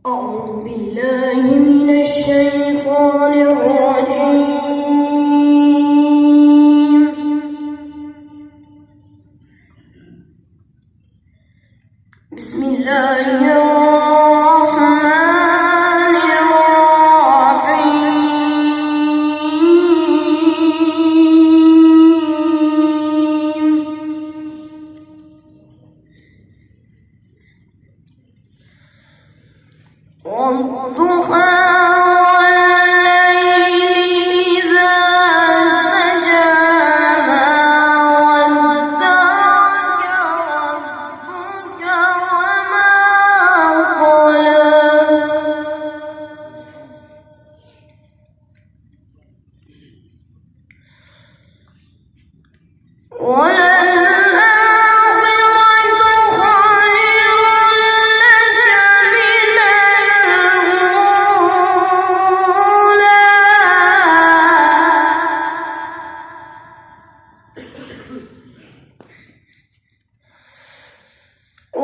أعوذ بالله من الشيطان الرجيم. بسم الله الرحمن الرحيم. والضحى والليل إذا سجى ما ودعك ربك وما قلى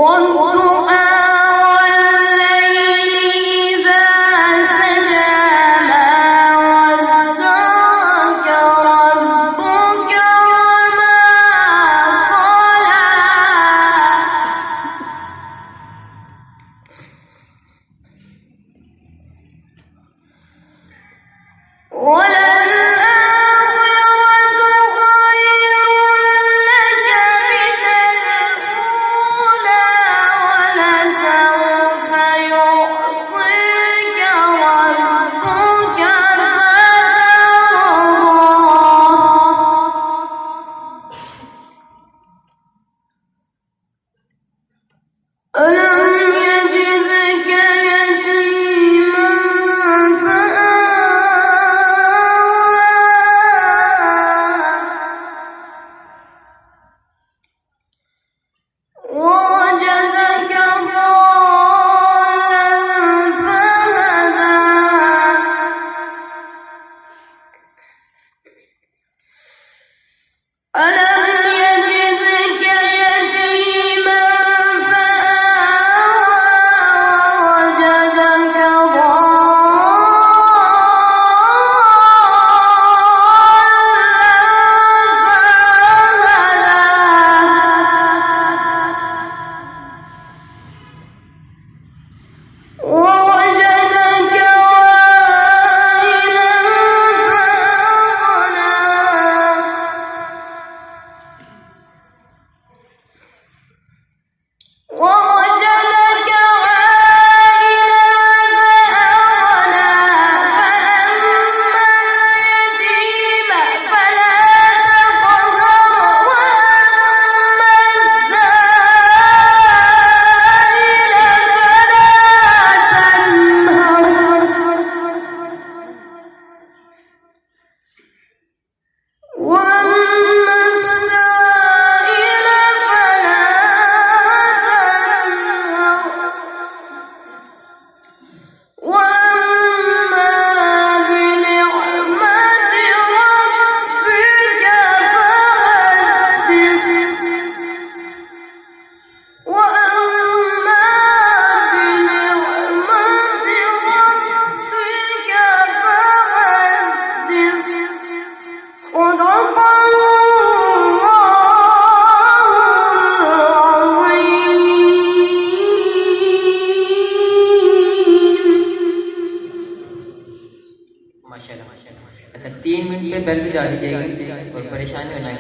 والضحى والليل إذا سجى ما ودعك ربك وما قلى ألم يجدك يتيما فآوى ووجدك ضالا فهدى ألم يجدك يتيما ووجدك عائلا فأغنى ووجدك عائلا فأغنى فأما اليتيم فلا تقهر وأما السائل فلا تنهر وأما السائل فلا تنهر وأما بنعمة ربك فحدث وأما بنعمة ربك فحدث صدق الله العظيم. माशाल्लाह। अच्छा 3 मिनट पे बेल भी जा दी जाएगी और परेशानी होना